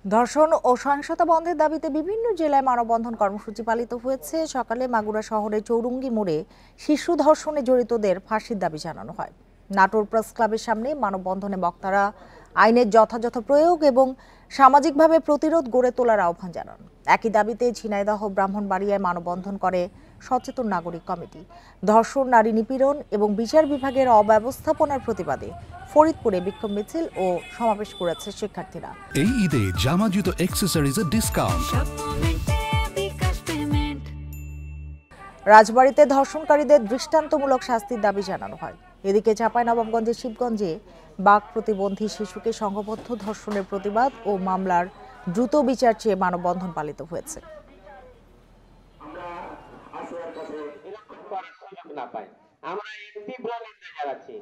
ধর্ষণ ও সহিংসতা বন্ধের দাবিতে বিভিন্ন জেলায় মানববন্ধন কর্মসূচি পালিত হয়েছে। সকালে মাগুরা শহরের চৌরঙ্গি মোড়ে শিশু ধর্ষণে জড়িতদের ফাঁসির দাবি জানানো হয়। নাটোর প্রেস ক্লাবের সামনে মানববন্ধনে বক্তারা আইনের যথাযথ প্রয়োগ এবং সামাজিকভাবে প্রতিরোধ গড়ে তোলার আহ্বান জানান। একই দাবিতে ঝিনাইদহ ব্রাহ্মণবাড়িয়ায় মানববন্ধন করে সচেতন নাগরিক কমিটি। ধর্ষণ, নারী নিপীড়ন এবং বিচার বিভাগের অব্যবস্থাপনার প্রতিবাদে ফরিদপুরে বিক্ষোভ মিছিল ও সমাবেশ করেছে শিক্ষার্থীরা। এই ঈদে জামা জুতো অ্যাক্সেসরিজের ডিসকাউন্ট। রাজবাড়ীতে ধর্ষণকারীদের দৃষ্টান্তমূলক শাস্তির দাবি জানানো হয়। এদিকে চাঁপাইনবাবগঞ্জের শিবগঞ্জে বাক প্রতিবন্ধী শিশুকে সংঘবদ্ধ ধর্ষণের প্রতিবাদ ও মামলার দ্রুত বিচার চেয়ে মানববন্ধন পালিত হয়েছে। আমরা তীব্র নিন্দা জানাচ্ছি।